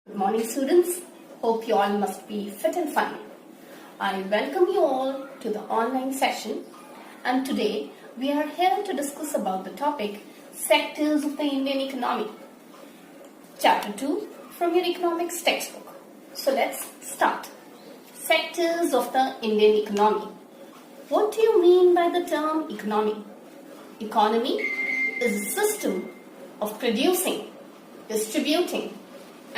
Good morning, students. Hope you all must be fit and fine. I welcome you all to the online session, and today we are here to discuss about the topic Sectors of the Indian Economy, Chapter 2 from your economics textbook. So let's start. Sectors of the Indian Economy. What do you mean by the term economy? Economy is a system of producing, distributing,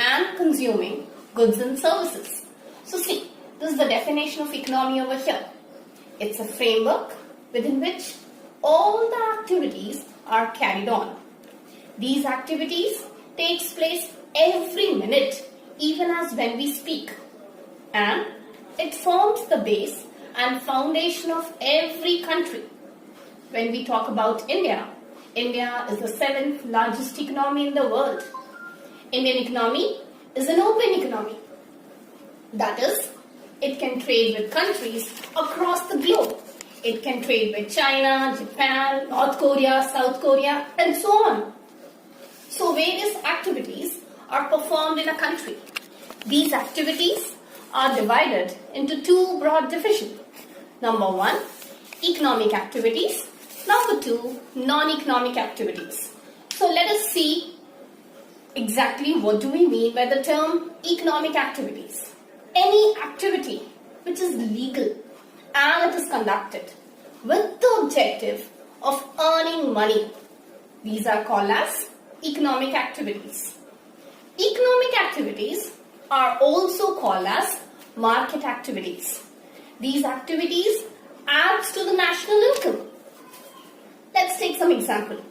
and consuming goods and services. So see, this is the definition of economy over here. It's a framework within which all the activities are carried on. These activities takes place every minute, even as when we speak. And it forms the base and foundation of every country. When we talk about India, India is the 7th largest economy in the world. Indian economy is an open economy. That is, it can trade with countries across the globe. It can trade with China, Japan, North Korea, South Korea, and so on. So various activities are performed in a country. These activities are divided into two broad divisions. Number 1, economic activities. Number 2, non-economic activities. So let us see exactly what do we mean by the term economic activities. Any activity which is legal and it is conducted with the objective of earning money. These are called as economic activities. Economic activities are also called as market activities. These activities add to the national income. Let's take some example.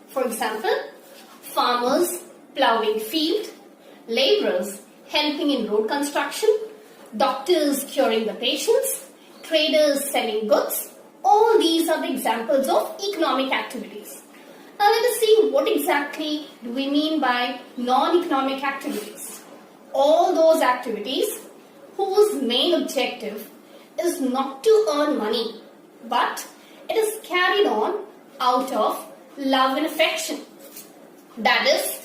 For example, farmers ploughing field, laborers helping in road construction, doctors curing the patients, traders selling goods. All these are the examples of economic activities. Now let us see what exactly do we mean by non-economic activities. All those activities whose main objective is not to earn money, but it is carried on out of love and affection. That is,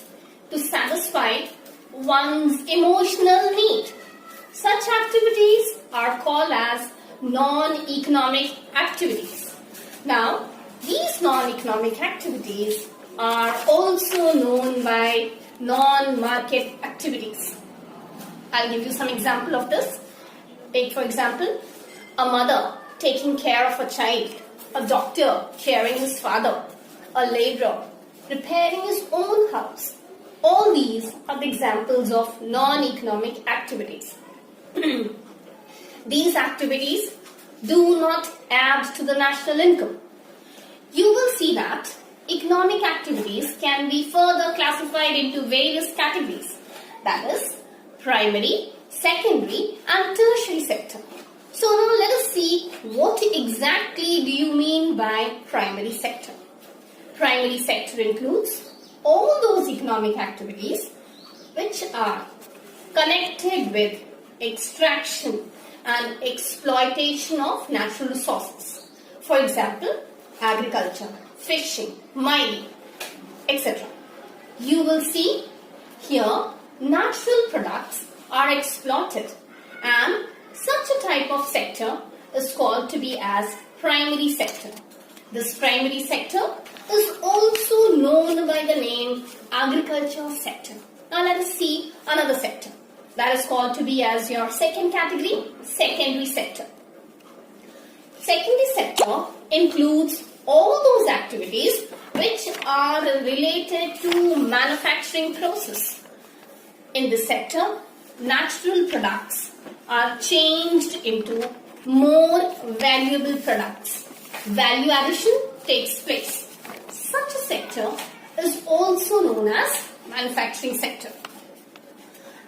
to satisfy one's emotional need. Such activities are called as non-economic activities. Now, these non-economic activities are also known by non-market activities. I'll give you some example of this. Take for example, a mother taking care of a child, a doctor caring his father, a laborer repairing his own house. All these are the examples of non-economic activities. These activities do not add to the national income. You will see that economic activities can be further classified into various categories. That is, primary, secondary and tertiary sector. So now let us see what exactly do you mean by primary sector. Primary sector includes all those economic activities which are connected with extraction and exploitation of natural resources. For example, agriculture, fishing, mining, etc. You will see here natural products are exploited, and such a type of sector is called to be as primary sector. This primary sector is also known by the name agriculture sector. Now let us see another sector. That is called to be as your second category, secondary sector. Secondary sector includes all those activities which are related to manufacturing process. In this sector, natural products are changed into more valuable products. Value addition takes place. Such a sector is also known as manufacturing sector.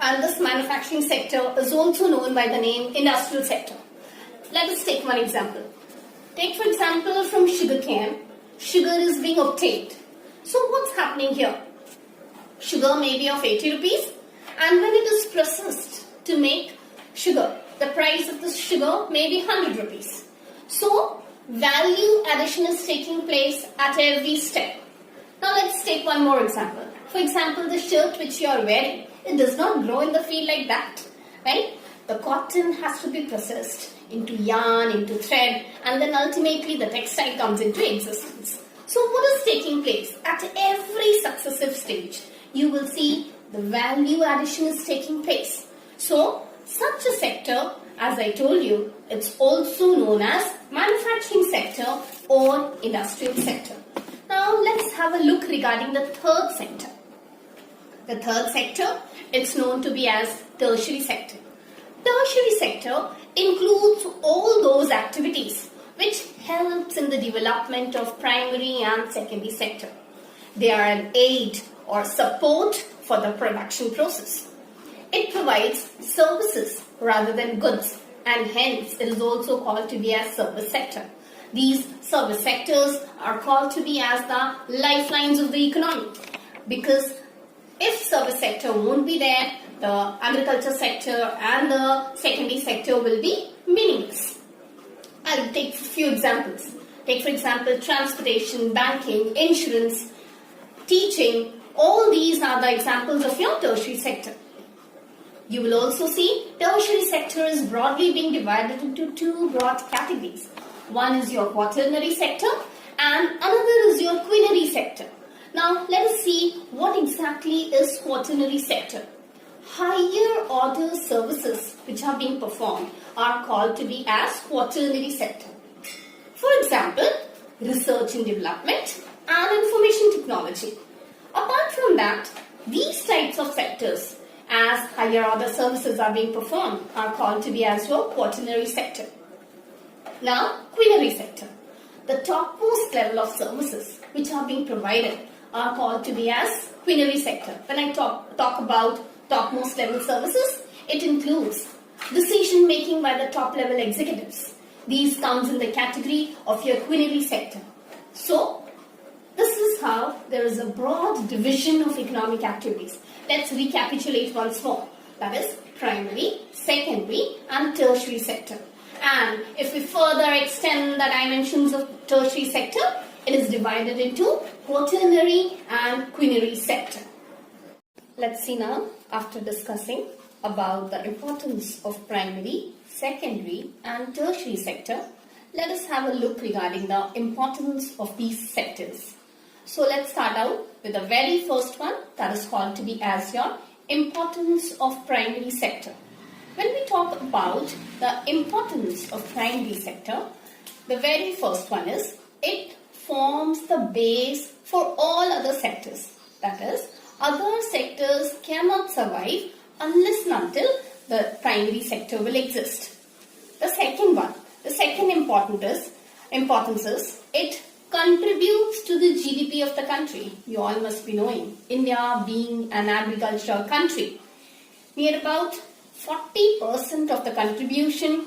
And this manufacturing sector is also known by the name industrial sector. Let us take one example. Take for example from sugarcane, sugar is being obtained. So what's happening here? Sugar may be of 80 rupees, and when it is processed to make sugar, the price of this sugar may be 100 rupees. So value addition is taking place at every step. Now let's take one more example. For example, the shirt which you are wearing, It does not grow in the field like that, right? The cotton has to be processed into yarn, into thread, and then ultimately the textile comes into existence. So what is taking place? At every successive stage, you will see the value addition is taking place. So such a sector, as I told you, it's also known as manufacturing sector or industrial sector. Now let's have a look regarding the third sector. The third sector, it's known to be as tertiary sector. Tertiary sector includes all those activities which helps in the development of primary and secondary sector. They are an aid or support for the production process. It provides services rather than goods, and hence it is also called to be as service sector. These service sectors are called to be as the lifelines of the economy, because if service sector won't be there, the agriculture sector and the secondary sector will be meaningless. I'll take a few examples. Take for example transportation, banking, insurance, teaching. All these are the examples of your tertiary sector. You will also see tertiary sector is broadly being divided into two broad categories. One is your quaternary sector and another is your quinary sector. Now let us see what exactly is quaternary sector. Higher order services which are being performed are called to be as quaternary sector. For example, research and development and information technology. Apart from that, these types of sectors as higher order services are being performed are called to be as your quaternary sector. Now, quinary sector. The topmost level of services which are being provided are called to be as quinary sector. When I talk about topmost level services, it includes decision making by the top level executives. These comes in the category of your quinary sector. So, this is how there is a broad division of economic activities. Let's recapitulate once more. That is primary, secondary and tertiary sector. And if we further extend the dimensions of tertiary sector, it is divided into quaternary and quinary sector. Let's see now, after discussing about the importance of primary, secondary and tertiary sector, let us have a look regarding the importance of these sectors. So let's start out with the very first one, that is called to be as your importance of primary sector. When we talk about the importance of primary sector, the very first one is it forms the base for all other sectors. That is, other sectors cannot survive unless and until the primary sector will exist. The second one, the second importance is it contributes to the GDP of the country. You all must be knowing, India being an agricultural country, near about 40% of the contribution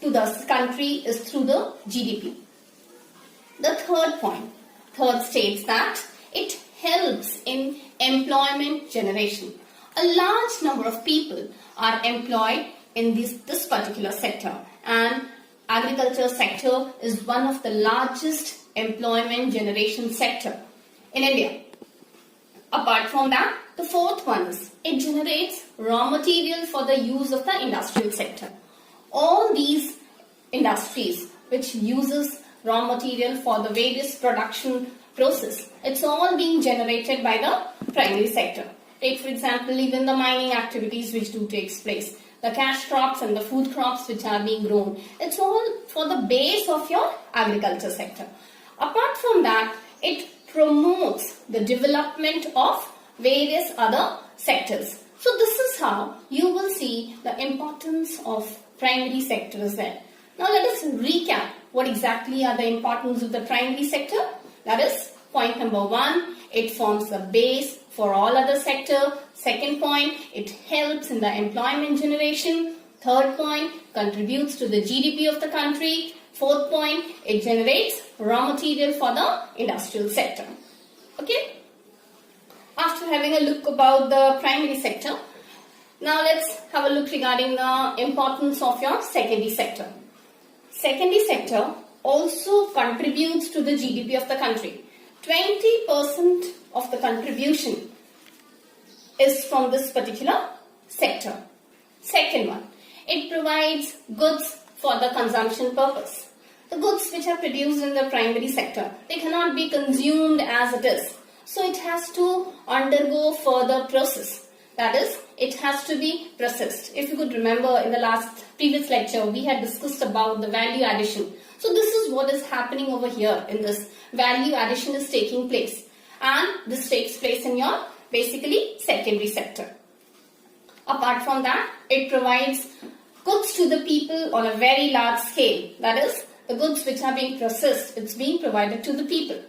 to the country is through the GDP. The third states that it helps in employment generation. A large number of people are employed in this particular sector, and agriculture sector is one of the largest employment generation sector in India. Apart from that, the fourth one is it generates raw material for the use of the industrial sector. All these industries which uses raw material for the various production process, it's all being generated by the primary sector. Take for example even the mining activities which do takes place, the cash crops and the food crops which are being grown, it's all for the base of your agriculture sector. Apart from that, it promotes the development of various other sectors. So this is how you will see the importance of primary sectors there. Now let us recap what exactly are the importance of the primary sector. That is point number 1, it forms the base for all other sector. Second point, it helps in the employment generation. Third point, contributes to the GDP of the country. Fourth point, it generates raw material for the industrial sector. Okay? After having a look about the primary sector, now let's have a look regarding the importance of your secondary sector. Secondary sector also contributes to the GDP of the country. 20% of the contribution is from this particular sector. Second one, it provides goods for the consumption purpose. The goods which are produced in the primary sector, they cannot be consumed as it is. So it has to undergo further process. That is, it has to be processed. If you could remember in the previous lecture, we had discussed about the value addition. So this is what is happening over here in this. Value addition is taking place. And this takes place in your basically secondary sector. Apart from that, it provides goods to the people on a very large scale. That is, the goods which are being processed, it's being provided to the people.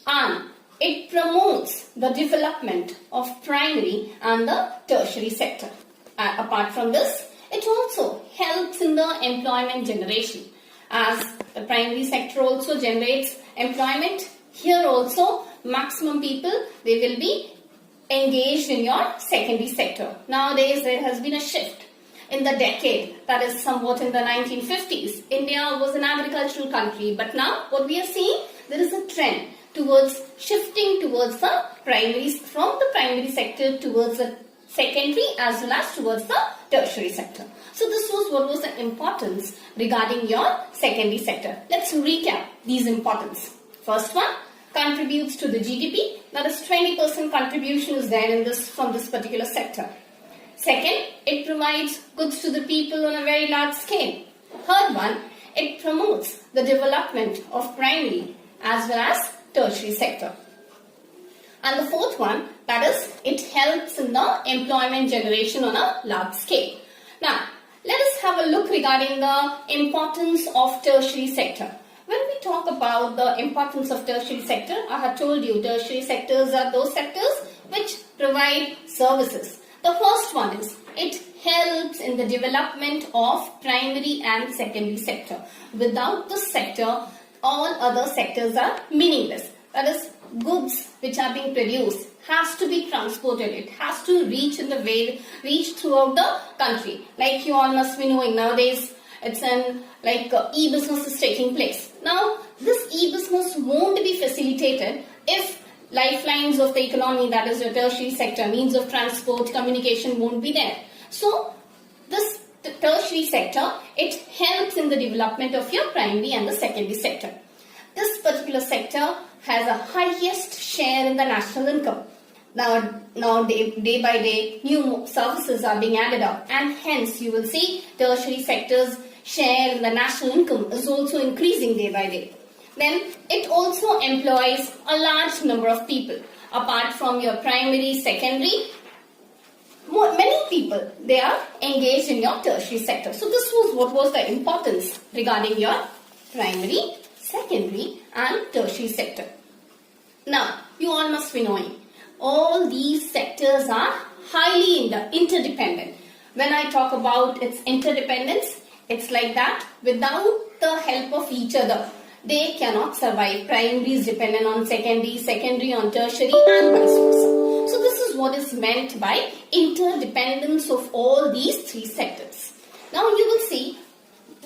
And it promotes the development of primary and the tertiary sector. Apart from this, it also helps in the employment generation. As the primary sector also generates employment, here also maximum people, they will be engaged in your secondary sector. Nowadays, there has been a shift. In the decade, that is somewhat in the 1950s, India was an agricultural country. But now, what we are seeing, there is a trend towards shifting towards the primaries, from the primary sector towards the secondary as well as towards the tertiary sector. So this was what was the importance regarding your secondary sector. Let's recap these importance. First one, contributes to the GDP. That is 20% contribution is there in this from this particular sector. Second, it provides goods to the people on a very large scale. Third one, it promotes the development of primary as well as tertiary sector. And the fourth one, that is, it helps in the employment generation on a large scale. Now, let us have a look regarding the importance of tertiary sector. When we talk about the importance of tertiary sector, I have told you tertiary sectors are those sectors which provide services. The first one is, it helps in the development of primary and secondary sector. Without this sector, all other sectors are meaningless. That is, goods which are being produced has to be transported. It has to reach throughout the country. Like you all must be knowing nowadays, it's an e-business is taking place. Now, this e-business won't be facilitated if lifelines of the economy, that is your tertiary sector, means of transport, communication won't be there. So, this tertiary sector, it helps in the development of your primary and the secondary sector. This particular sector has a highest share in the national income. Now day by day, new services are being added up, and hence you will see tertiary sector's share in the national income is also increasing day by day. Then it also employs a large number of people. Apart from your primary, secondary, many people, they are engaged in your tertiary sector. So this was what was the importance regarding your primary, secondary and tertiary sector. Now, you all must be knowing, all these sectors are highly interdependent. When I talk about its interdependence, it's like that without the help of each other, they cannot survive. Primary is dependent on secondary, secondary on tertiary and vice versa. So this is what is meant by interdependence of all these three sectors. Now you will see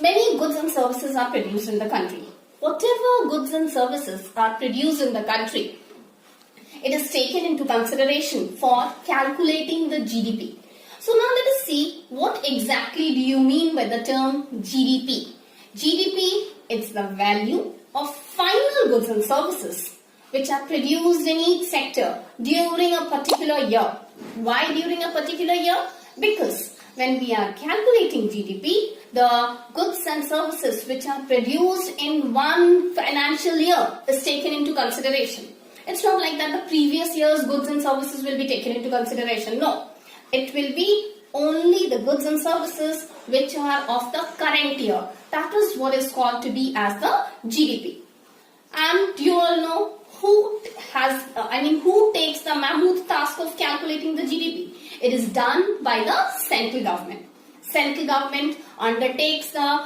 many goods and services are produced in the country. Whatever goods and services are produced in the country, it is taken into consideration for calculating the GDP. So now let us see what exactly do you mean by the term GDP. GDP, it's the value of final goods and services which are produced in each sector during a particular year. Why during a particular year? Because when we are calculating GDP, the goods and services which are produced in one financial year is taken into consideration. It's not like that the previous year's goods and services will be taken into consideration. No, it will be only the goods and services which are of the current year. That is what is called to be as the GDP. And you all know who takes the mammoth task of calculating the GDP. It is done by the central government. Central government undertakes the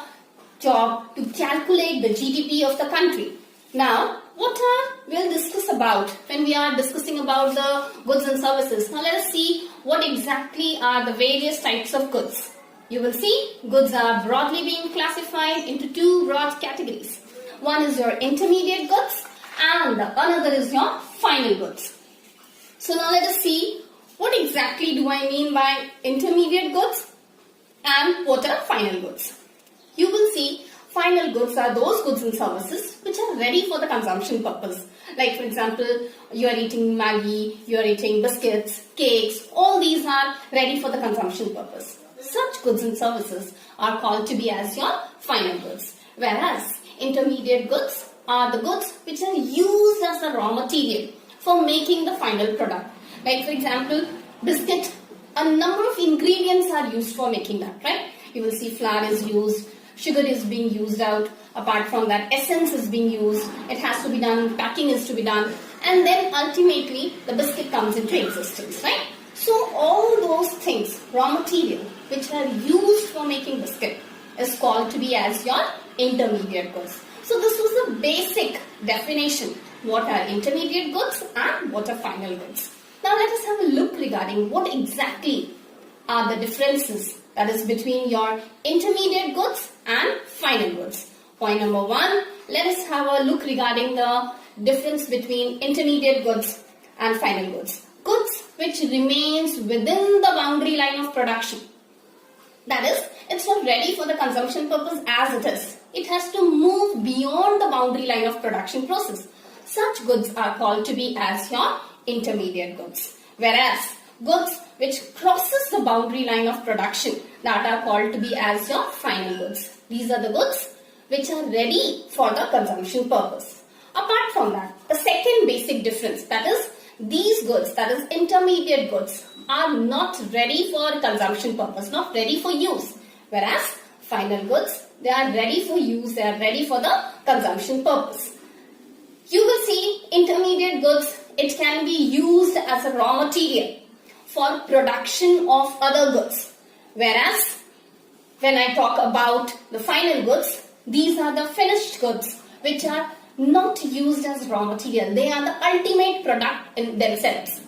job to calculate the GDP of the country. Now, we'll discuss about when we are discussing about the goods and services. Now, let us see what exactly are the various types of goods. You will see goods are broadly being classified into two broad categories. One is your intermediate goods and another is your final goods. So now let us see what exactly do I mean by intermediate goods and what are final goods? You will see final goods are those goods and services which are ready for the consumption purpose. Like for example, you are eating Maggi, you are eating biscuits, cakes, all these are ready for the consumption purpose. Such goods and services are called to be as your final goods. Whereas intermediate goods are the goods which are used as the raw material for making the final product. Like for example, biscuit, a number of ingredients are used for making that, right? You will see flour is used, sugar is being used out, apart from that essence is being used, it has to be done, packing is to be done, and then ultimately the biscuit comes into existence, right? So all those things, raw material, which are used for making biscuit is called to be as your intermediate goods. So this was the basic definition. What are intermediate goods and what are final goods? Now let us have a look regarding what exactly are the differences that is between your intermediate goods and final goods. Point number 1, let us have a look regarding the difference between intermediate goods and final goods. Goods which remains within the boundary line of production. That is, it's not ready for the consumption purpose as it is. It has to move beyond the boundary line of production process. Such goods are called to be as your intermediate goods. Whereas goods which crosses the boundary line of production, that are called to be as your final goods. These are the goods which are ready for the consumption purpose. Apart from that, the second basic difference, that is, these goods, that is intermediate goods, are not ready for consumption purpose, not ready for use. Whereas final goods, they are ready for use, they are ready for the consumption purpose. You will see intermediate goods, it can be used as a raw material for production of other goods. Whereas when I talk about the final goods, these are the finished goods which are not used as raw material. They are the ultimate product in themselves.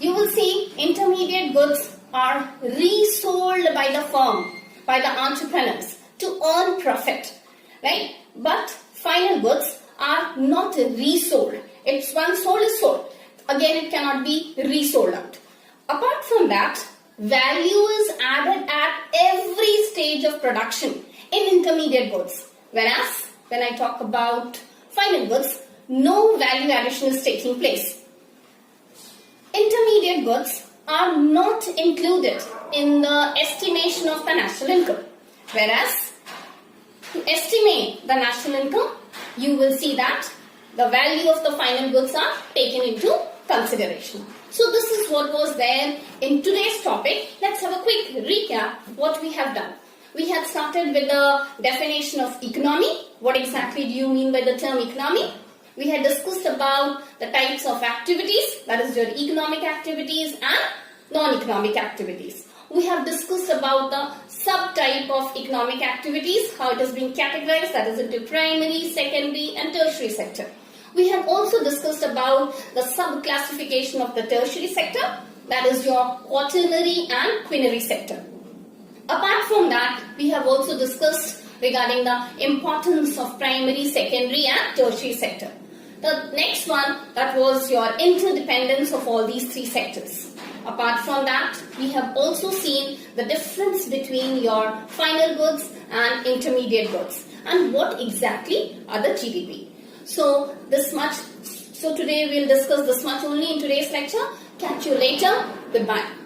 You will see intermediate goods are resold by the firm, by the entrepreneurs to earn profit, right? But final goods are not resold. It's once sold is sold. Again, it cannot be resold out. Apart from that, value is added at every stage of production in intermediate goods. Whereas, when I talk about final goods, no value addition is taking place. Intermediate goods are not included in the estimation of the national income. Whereas, to estimate the national income, you will see that the value of the final goods are taken into consideration. So this is what was there in today's topic. Let's have a quick recap what we have done. We had started with the definition of economy. What exactly do you mean by the term economy? We had discussed about the types of activities, that is your economic activities and non-economic activities. We have discussed about the subtype of economic activities, how it is being categorized, that is into primary, secondary and tertiary sector. We have also discussed about the sub-classification of the tertiary sector, that is your quaternary and quinary sector. Apart from that, we have also discussed regarding the importance of primary, secondary and tertiary sector. The next one, that was your interdependence of all these three sectors. Apart from that, we have also seen the difference between your final goods and intermediate goods and what exactly are the GDP. So this much. So today we'll discuss this much only in today's lecture. Catch you later. Goodbye.